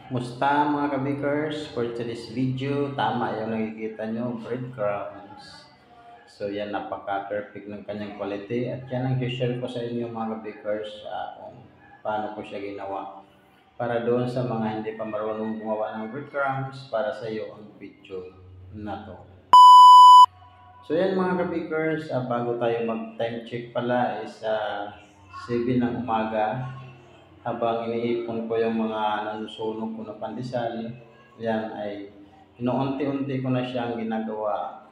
Musta mga kabikers? For today's video, tama yung nakikita nyo, breadcrumbs. So yan, napaka-perfect ng kanyang quality. At yan ang share ko sa inyo mga kabikers kung paano ko siya ginawa. Para doon sa mga hindi pa marunong gumawa ng breadcrumbs, para sa iyo ang video na to. So yan mga kabikers, bago tayo mag-time check pala is 7 ng umaga. Habang iniipon ko yung mga nasusunog ko na pandesal, yan ay inuunti-unti ko na siyang ginagawa.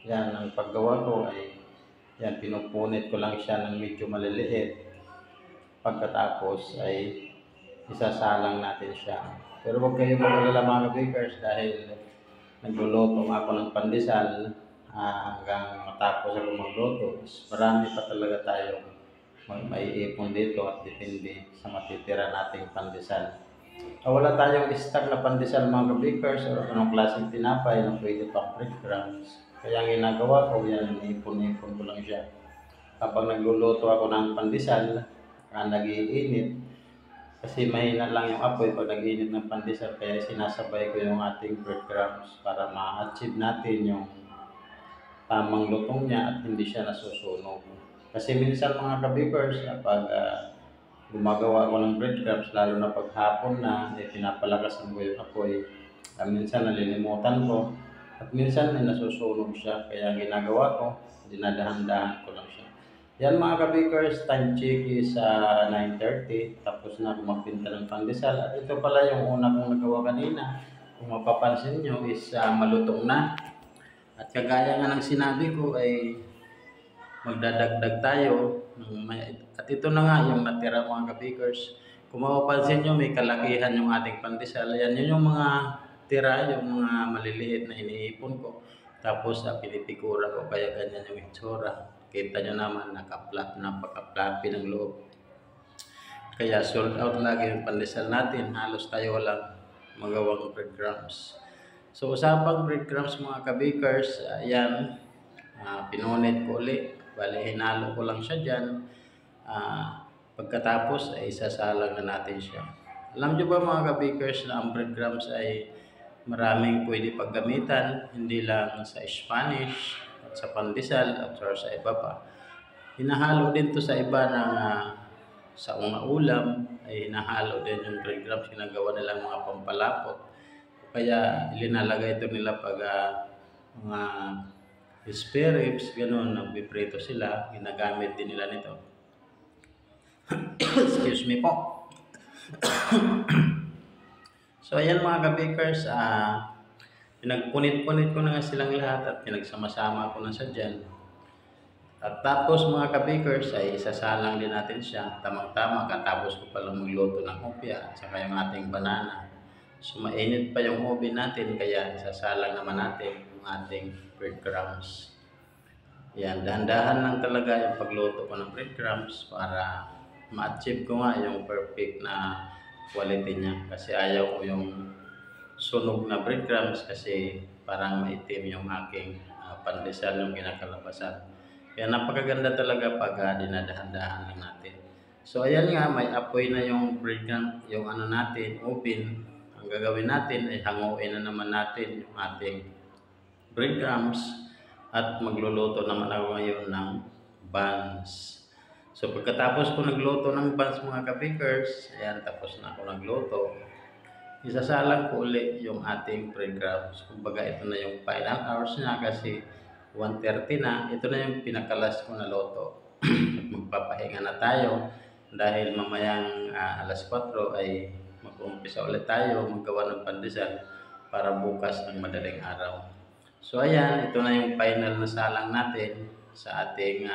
Yan, ang paggawa ko ay yan, pinupunit ko lang siya ng medyo maliliit. Pagkatapos ay isasalang natin siya. Pero huwag kayong mag-alala mga bakers dahil nagluluto ako ng pandesal hanggang matapos ako magluto. Marami pa talaga tayong maiipon dito at depende sa matitira nating pandesal. Wala tayong stock na pandesal mga kabikers o anong klaseng tinapay na pwede pang breadcrumbs. Kaya ang ginagawa ko yan, ipon-ipon ko lang siya. Kapag nagluluto ako ng pandesal, nag-iinit, kasi mahina lang yung apoy pag nag-iinit ng pandesal, kaya sinasabay ko yung ating breadcrumbs para ma-achieve natin yung tamang lutong niya at hindi siya nasusunog. Kasi minsan mga kabikers, kapag gumagawa ako ng breadcrumbs, lalo na pag hapon na, pinapalakasan ko yung apoy. Minsan nalilimutan ko at minsan nasusunog siya. Kaya ang ginagawa ko, dinadahan-dahan ko lang siya. Yan mga kabikers, time check is 9:30. Tapos na ako magpinta ng pandesal. At ito pala yung una kong nagawa kanina. Kung mapapansin nyo is malutong na. At kagaya nga ng sinabi ko ay magdadagdag tayo. At ito na nga yung natira mga kabikers. Kung mapapansin nyo, may kalakihan yung ating pandesal. Yan yun yung mga tira, yung mga maliliit na iniipon ko. Tapos pinipikura ko, kaya ganyan yung itsura. Kita nyo naman, napaka-fluffy ng loob. Kaya sold out lagi yung pandesal natin. Halos tayo walang magawang breadcrumbs. So usapang breadcrumbs mga kabikers, ayan, pinunit ko ulit. Bale, hinalo ko lang siya dyan. Pagkatapos ay isasalang na natin siya. Alam nyo ba mga kabikers na ang breadcrumbs ay maraming pwede paggamitan, hindi lang sa Spanish at sa pandesal at sa iba pa. Hinahalo din to sa iba ng sa unang ulam, ay hinahalo din yung breadcrumbs, ginagawa nilang mga pampalapot. Kaya linalagay ito nila pag mga spare ribs, ganun, nagpiprito sila, ginagamit din nila nito. Excuse me po. So ayan mga kabakers, pinagpunit-punit ko na nga silang lahat at pinagsama-sama ko na sa dyan. At tapos mga kabakers ay isasalang din natin siya, tamang-tama, katapos ko palang magluto ng hopya at saka yung ating banana. So mainit pa yung oven natin, kaya isasalang naman natin yung ating breadcrumbs. Yan, dahan-dahan lang talaga yung pagluto ko ng breadcrumbs para ma-achieve ko nga yung perfect na quality niya. Kasi ayaw ko yung sunog na breadcrumbs kasi parang maitim yung aking pandesal yung kinakalabasan. Kaya napakaganda talaga pag dinadahan-dahan lang natin. So ayan nga, may apoy na yung breadcrumbs, yung natin, oven. Ang gagawin natin ay hanguin na naman natin yung ating breadcrumbs at magluluto naman ako ngayon ng buns. So pagkatapos ko nagluto ng buns mga kabakers, ayan, tapos na ako nagluto, isasalang ko ulit yung ating breadcrumbs. Kumbaga ito na yung final hours na kasi 1:30 na, ito na yung pinakalas ko na luto. Magpapahinga na tayo dahil mamayang alas 4 ay mag-umpisa ulit tayo maggawa ng pandesal para bukas ng madaling araw. So ayan, ito na yung final na salang natin sa ating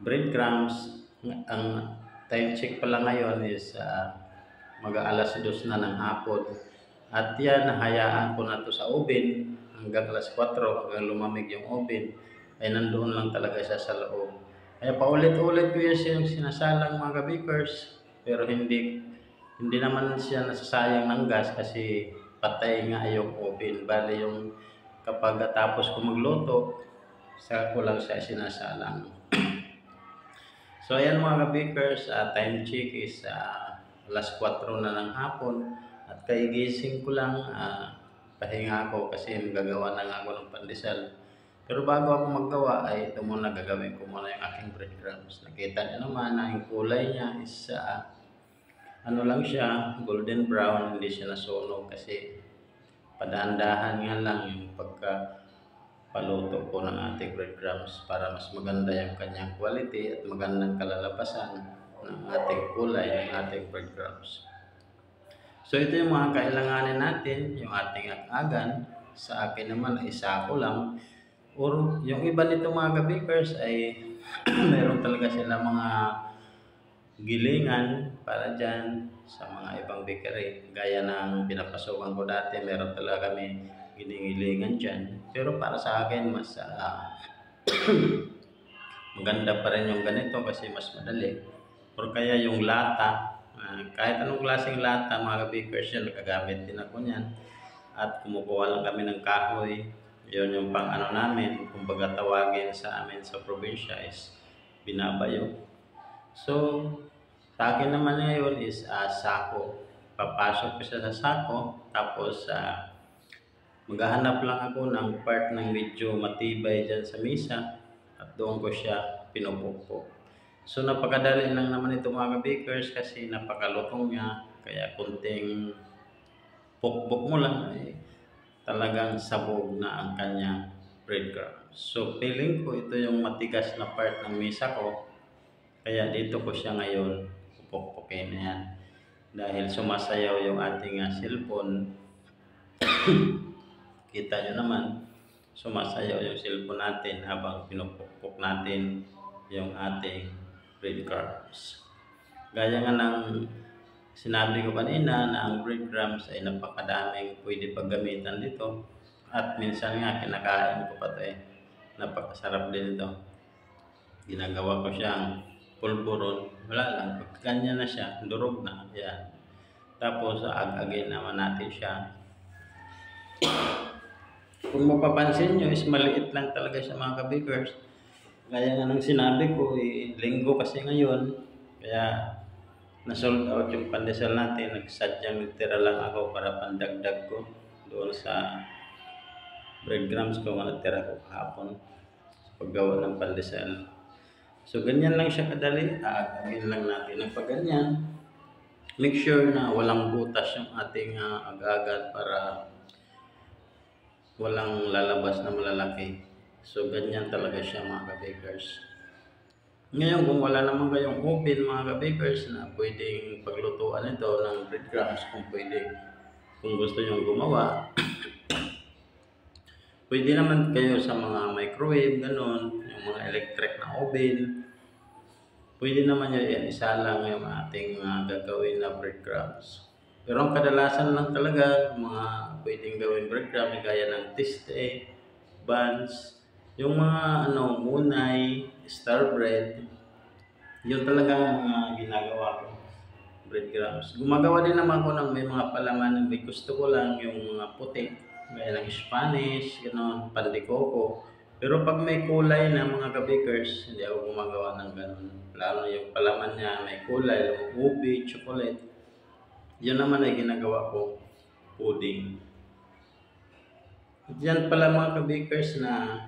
breadcrumbs. Ang time check pala ngayon is mag-aalas 2 na ng hapon. At yan, nahayaan ko na to sa oven hanggang alas 4, hanggang lumamig yung oven, ay nandoon lang talaga siya sa loob. Kaya paulit-ulit ko yung sinasalang mga kabakers, pero hindi naman siya nasasayang ng gas kasi patay nga yung oven. Bali yung kapag tapos ko magluto, saka ko lang siya sinasalang. So ayan mga kabakers, time check is alas 4 na ng hapon at kaigising ko lang, pahinga ako kasi magagawa na nga ako ng pandesal. Pero bago ako maggawa ay ito muna gagawin ko muna yung aking breadcrumbs. Nakita niyo naman na yung kulay niya is ano lang siya, golden brown, hindi siya nasunog kasi padahan-dahan nga lang yung paluto po ng ating breadcrumbs para mas maganda yung kanyang quality at magandang kalalabasan ng ating kulay ng ating breadcrumbs. So ito yung mga kailanganin natin, yung ating agan. Sa akin naman ay sako lang. Or yung iba nito mga kabakers ay meron talaga sila mga gilingan para dyan sa mga ibang bakery. Gaya ng pinapasukan ko dati, meron talaga kami ginigilingan dyan. Pero para sa akin, mas maganda pa rin yung ganito kasi mas madali. Or kaya yung lata, kahit anong klaseng lata mga bakers yan, nagagamit din ako niyan. At kumukuha lang kami ng kahoy. Yun yung pang ano namin, kumbaga tawagin sa amin sa probinsya is binabayo. So, sa akin naman ngayon is sako. Papasok ko siya sa sako, tapos maghahanap lang ako ng part ng medyo matibay dyan sa misa at doon ko siya pinupukpok. So napakadali lang naman ito mga bakers kasi napakalutong niya, kaya kunting pukpok mo lang ay talagang sabog na ang kanyang breadcrumbs. So feeling ko ito yung matigas na part ng misa ko, kaya dito ko siya ngayon pupukpukin na yan. Dahil sumasayaw yung ating cellphone, kita nyo naman, sumasayaw yung cellphone natin habang pinupukpok natin yung ating breadcrumbs. Gaya nga ng sinabi ko kanina na ang breadcrumbs ay napakadaming pwede paggamitan dito. At minsan nga kinakain ko pa ito napakasarap din ito. Ginagawa ko siyang pulburon. Wala lang, pag ganyan na siya, durog na. Yan. Tapos agagin naman natin siya. Kung mapapansin nyo is maliit lang talaga siya mga kabakers. Gaya nga ng sinabi ko, linggo kasi ngayon, kaya na-sold out yung pandesal natin. Nagsadyang nagtira lang ako para pandagdag ko doon sa breadcrumbs ko na natira ko kahapon sa paggawa ng pandesal. So ganyan lang siya kadali, aagawin lang natin ng pagganyan. Make sure na walang butas yung ating agagan para walang lalabas na malalaki. So ganyan talaga siya mga kabakers. Ngayon kung wala naman kayong oven mga kabakers na pwedeng paglutuan ito ng breadcrumbs, kung gusto nyo gumawa, pwede naman kayo sa mga microwave, ganun, yung mga electric na oven. Pwede naman yan, isa lang yung ating gagawin na breadcrumbs. Pero ang kadalasan lang talaga, mga pwedeng gawin breadcrumbs, gaya ng tiste, buns, yung mga munay, star bread, yun talaga ang mga ginagawa ko, breadcrumbs. Gumagawa din naman ko ng may mga palaman, may gusto ko lang yung mga puti, gaya ng Spanish, gano'n, pandikoko. Pero pag may kulay na mga kabakers, hindi ako gumagawa ng gano'n. Lalo yung palaman niya, may kulay, yung ube, chocolate. Yun naman ay ginagawa ko, pudding. At yan pala mga kabakers na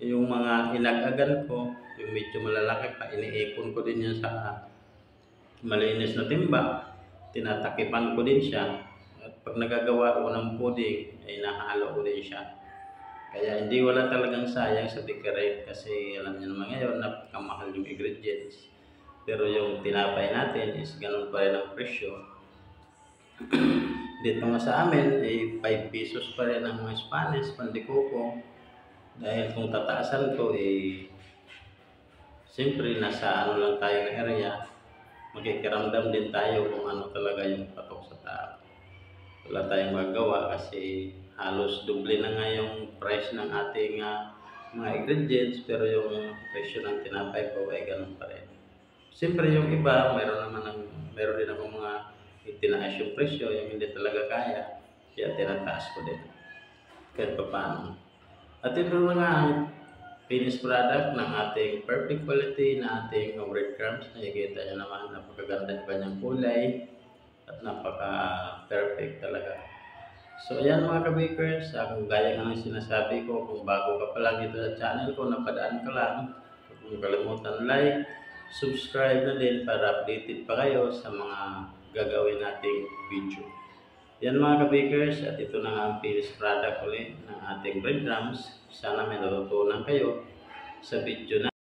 yung mga inagagan ko, yung medyo malalaki pa, iniipon ko din yan sa malinis na timba. Tinatakipan ko din siya. At pag nagagawa ko ng pudding, ay nahalo ko din siya. Kaya hindi wala talagang sayang sa bakery kasi alam niyo naman ngayon, napakamahal yung ingredients. Pero yung tinapay natin is ganun pa rin ang presyo. Dito nga sa amin, ay 5 pesos pa rin ang mga Spanish, pandikoko. Dahil kung tataasan ko, siyempre nasa lang tayo na area, makikiramdam din tayo kung ano talaga yung patok sa tao. Wala tayong magawa kasi halos doble na nga yung price ng ating mga ingredients, pero yung presyo ng tinapay ko ay ganun pa rin. Siyempre yung iba, meron din ako mga itinaas yung presyo, yung hindi talaga kaya, kaya tinataas ko din kahit pa paano. At ito na nga ang finished product ng ating perfect quality na ating breadcrumbs. Nakikita nyo naman, napakaganda yung kanyang kulay at napaka-perfect talaga. So ayan mga ka-bakers, kung gaya nga ng sinasabi ko, kung bago ka pa lang dito sa channel ko, napadaan ka lang, huwag kalimutan like, subscribe na din para updated pa kayo sa mga gagawin nating video. Yan mga ka-bakers, at ito na nga ang finished product ulit ng ating breadcrumbs. Sana may natutunan kayo sa video na